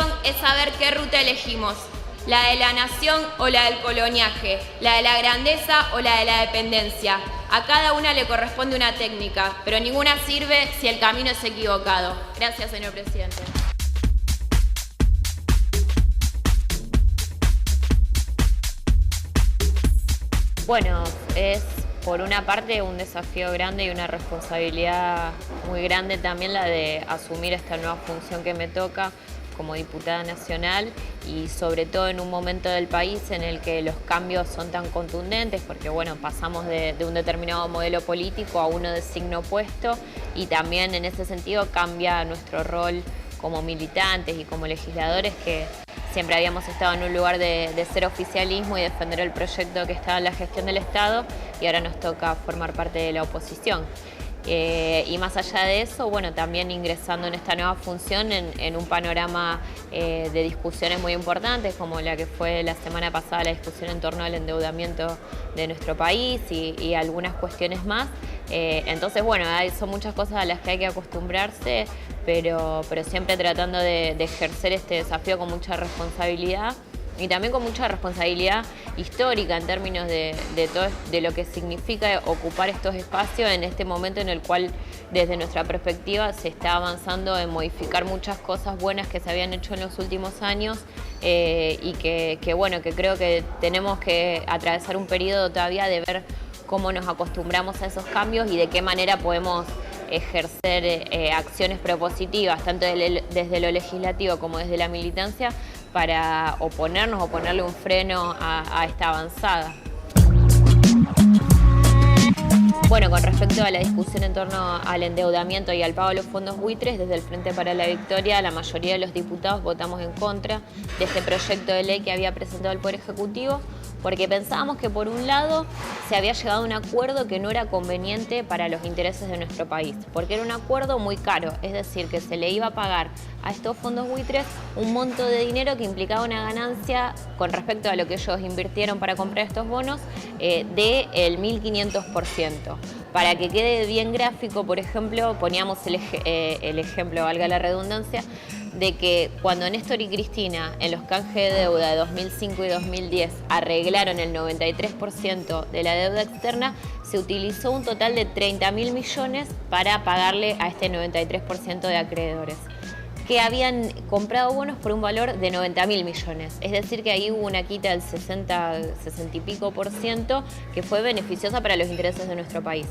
cuestión es saber qué ruta elegimos, la de la nación o la del coloniaje, la de la grandeza o la de la dependencia. A cada una le corresponde una técnica, pero ninguna sirve si el camino es equivocado. Gracias, señor presidente. Bueno, es por una parte un desafío grande y una responsabilidad muy grande también la de asumir esta nueva función que me toca como diputada nacional y sobre todo en un momento del país en el que los cambios son tan contundentes porque bueno, pasamos de un determinado modelo político a uno de signo opuesto y también en ese sentido cambia nuestro rol como militantes y como legisladores que siempre habíamos estado en un lugar de ser oficialismo y defender el proyecto que estaba en la gestión del Estado y ahora nos toca formar parte de la oposición. Y más allá de eso, bueno, también ingresando en esta nueva función en un panorama de discusiones muy importantes como la que fue la semana pasada la discusión en torno al endeudamiento de nuestro país y algunas cuestiones más. Entonces, bueno, son muchas cosas a las que hay que acostumbrarse, pero siempre tratando de ejercer este desafío con mucha responsabilidad y también con mucha responsabilidad histórica en términos de lo que significa ocupar estos espacios en este momento en el cual desde nuestra perspectiva se está avanzando en modificar muchas cosas buenas que se habían hecho en los últimos años y que bueno, que creo que tenemos que atravesar un periodo todavía de ver cómo nos acostumbramos a esos cambios y de qué manera podemos ejercer acciones propositivas, tanto desde lo legislativo como desde la militancia, para oponernos o ponerle un freno a esta avanzada. Bueno, con respecto a la discusión en torno al endeudamiento y al pago de los fondos buitres, desde el Frente para la Victoria, la mayoría de los diputados votamos en contra de este proyecto de ley que había presentado el Poder Ejecutivo, porque pensábamos que por un lado se había llegado a un acuerdo que no era conveniente para los intereses de nuestro país, porque era un acuerdo muy caro, es decir, que se le iba a pagar a estos fondos buitres un monto de dinero que implicaba una ganancia con respecto a lo que ellos invirtieron para comprar estos bonos del 1.500%. Para que quede bien gráfico, por ejemplo, poníamos el ejemplo, valga la redundancia, de que cuando Néstor y Cristina en los canjes de deuda de 2005 y 2010 arreglaron el 93% de la deuda externa, se utilizó un total de 30.000 millones para pagarle a este 93% de acreedores que habían comprado bonos por un valor de 90.000 millones. Es decir, que ahí hubo una quita del 60 y pico por ciento que fue beneficiosa para los intereses de nuestro país.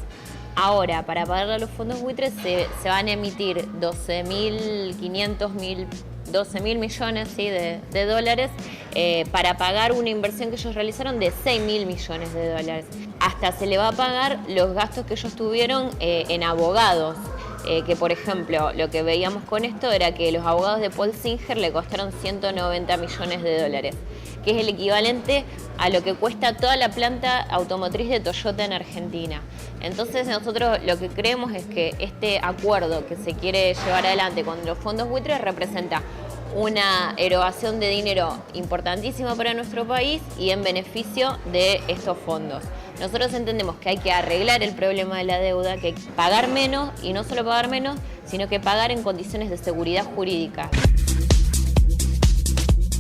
Ahora, para pagarle a los fondos buitres se van a emitir 12.000 millones ¿sí? de dólares para pagar una inversión que ellos realizaron de 6.000 millones de dólares. Hasta se le va a pagar los gastos que ellos tuvieron en abogados. Que por ejemplo, lo que veíamos con esto era que los abogados de Paul Singer le costaron 190 millones de dólares, que es el equivalente a lo que cuesta toda la planta automotriz de Toyota en Argentina. Entonces nosotros lo que creemos es que este acuerdo que se quiere llevar adelante con los fondos buitres representa una erogación de dinero importantísima para nuestro país y en beneficio de estos fondos. Nosotros entendemos que hay que arreglar el problema de la deuda, que hay que pagar menos y no solo pagar menos, sino que pagar en condiciones de seguridad jurídica.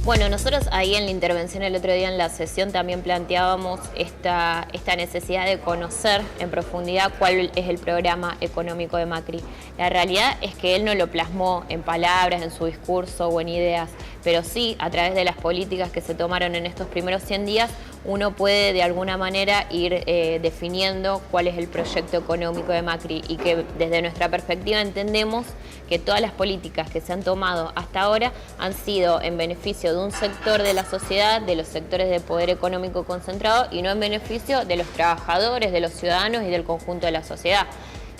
Bueno, nosotros ahí en la intervención el otro día en la sesión también planteábamos esta necesidad de conocer en profundidad cuál es el programa económico de Macri. La realidad es que él no lo plasmó en palabras, en su discurso o en ideas, pero sí a través de las políticas que se tomaron en estos primeros 100 días, uno puede de alguna manera ir definiendo cuál es el proyecto económico de Macri y que desde nuestra perspectiva entendemos que todas las políticas que se han tomado hasta ahora han sido en beneficio de un sector de la sociedad, de los sectores de poder económico concentrado y no en beneficio de los trabajadores, de los ciudadanos y del conjunto de la sociedad.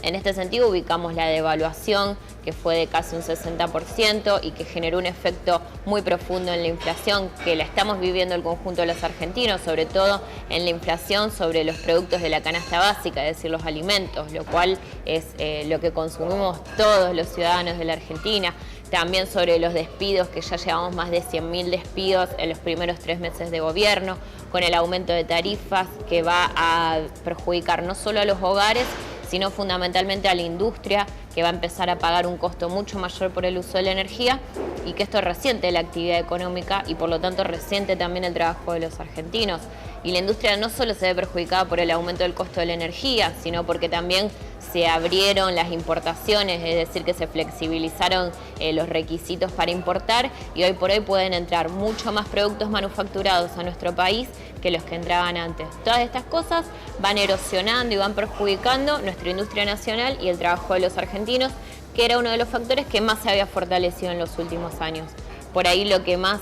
En este sentido ubicamos la devaluación que fue de casi un 60% y que generó un efecto muy profundo en la inflación que la estamos viviendo el conjunto de los argentinos, sobre todo en la inflación sobre los productos de la canasta básica, es decir, los alimentos, lo cual es lo que consumimos todos los ciudadanos de la Argentina. También sobre los despidos, que ya llevamos más de 100.000 despidos en los primeros 3 meses de gobierno, con el aumento de tarifas que va a perjudicar no solo a los hogares, sino fundamentalmente a la industria, que va a empezar a pagar un costo mucho mayor por el uso de la energía, y que esto resiente la actividad económica y por lo tanto resiente también el trabajo de los argentinos. Y la industria no solo se ve perjudicada por el aumento del costo de la energía, sino porque también se abrieron las importaciones, es decir, que se flexibilizaron los requisitos para importar, y hoy por hoy pueden entrar mucho más productos manufacturados a nuestro país que los que entraban antes. Todas estas cosas van erosionando y van perjudicando nuestra industria nacional y el trabajo de los argentinos, que era uno de los factores que más se había fortalecido en los últimos años. Por ahí lo que más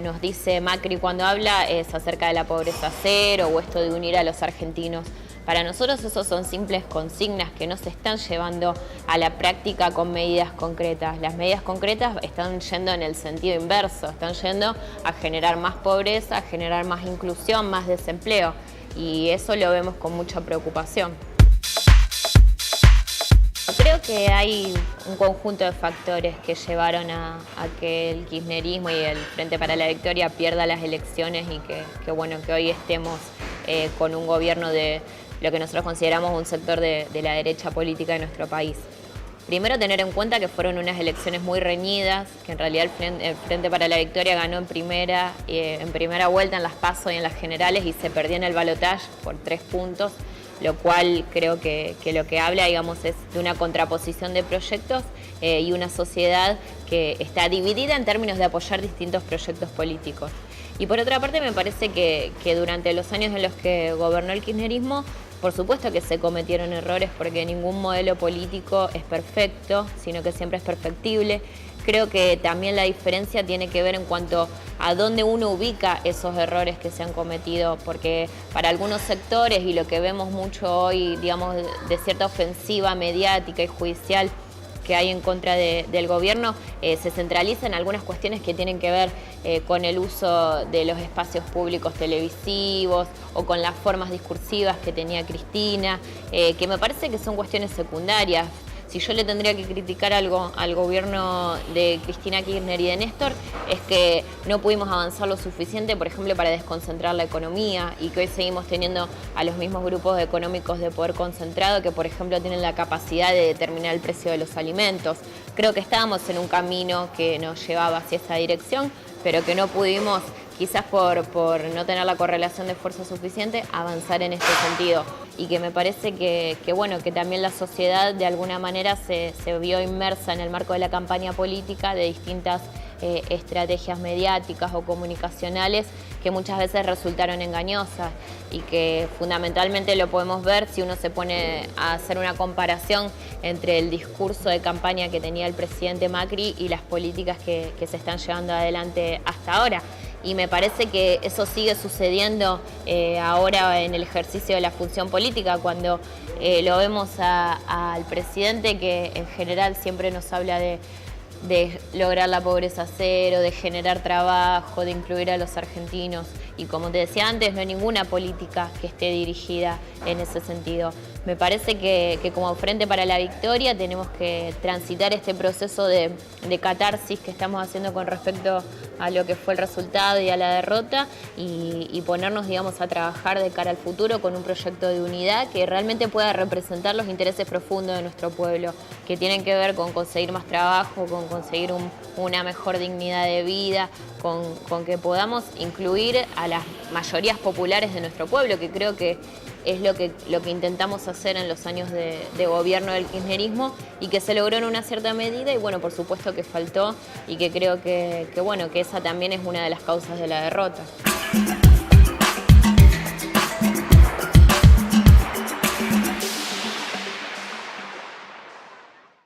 nos dice Macri cuando habla es acerca de la pobreza cero o esto de unir a los argentinos. Para nosotros esos son simples consignas que no se están llevando a la práctica con medidas concretas. Las medidas concretas están yendo en el sentido inverso, están yendo a generar más pobreza, a generar más inclusión, más desempleo, y eso lo vemos con mucha preocupación. Creo que hay un conjunto de factores que llevaron a que el kirchnerismo y el Frente para la Victoria pierda las elecciones y que hoy estemos con un gobierno de lo que nosotros consideramos un sector de la derecha política de nuestro país. Primero, tener en cuenta que fueron unas elecciones muy reñidas, que en realidad el Frente para la Victoria ganó en primera vuelta en las PASO y en las generales y se perdió en el balotaje por 3 puntos, lo cual creo que lo que habla, digamos, es de una contraposición de proyectos y una sociedad que está dividida en términos de apoyar distintos proyectos políticos. Y por otra parte, me parece que durante los años en los que gobernó el kirchnerismo, por supuesto que se cometieron errores, porque ningún modelo político es perfecto, sino que siempre es perfectible. Creo que también la diferencia tiene que ver en cuanto a dónde uno ubica esos errores que se han cometido, porque para algunos sectores, y lo que vemos mucho hoy, digamos, de cierta ofensiva mediática y judicial que hay en contra del gobierno, se centraliza en algunas cuestiones que tienen que ver con el uso de los espacios públicos televisivos o con las formas discursivas que tenía Cristina, que me parece que son cuestiones secundarias. Si yo le tendría que criticar algo al gobierno de Cristina Kirchner y de Néstor, es que no pudimos avanzar lo suficiente, por ejemplo, para desconcentrar la economía, y que hoy seguimos teniendo a los mismos grupos económicos de poder concentrado que, por ejemplo, tienen la capacidad de determinar el precio de los alimentos. Creo que estábamos en un camino que nos llevaba hacia esa dirección, pero que no pudimos, quizás por no tener la correlación de fuerza suficiente, avanzar en este sentido. Y que me parece que también la sociedad de alguna manera se vio inmersa en el marco de la campaña política de distintas estrategias mediáticas o comunicacionales que muchas veces resultaron engañosas, y que fundamentalmente lo podemos ver si uno se pone a hacer una comparación entre el discurso de campaña que tenía el presidente Macri y las políticas que se están llevando adelante hasta ahora. Y me parece que eso sigue sucediendo ahora en el ejercicio de la función política, cuando lo vemos al presidente, que en general siempre nos habla de lograr la pobreza cero, de generar trabajo, de incluir a los argentinos. Y como te decía antes, no hay ninguna política que esté dirigida en ese sentido. Me parece que como Frente para la Victoria tenemos que transitar este proceso de catarsis que estamos haciendo con respecto a lo que fue el resultado y a la derrota, y ponernos, digamos, a trabajar de cara al futuro con un proyecto de unidad que realmente pueda representar los intereses profundos de nuestro pueblo, que tienen que ver con conseguir más trabajo, con conseguir una mejor dignidad de vida, con que podamos incluir a las mayorías populares de nuestro pueblo, que creo que es lo que intentamos hacer en los años de gobierno del kirchnerismo, y que se logró en una cierta medida, y por supuesto que faltó, y que creo que esa también es una de las causas de la derrota.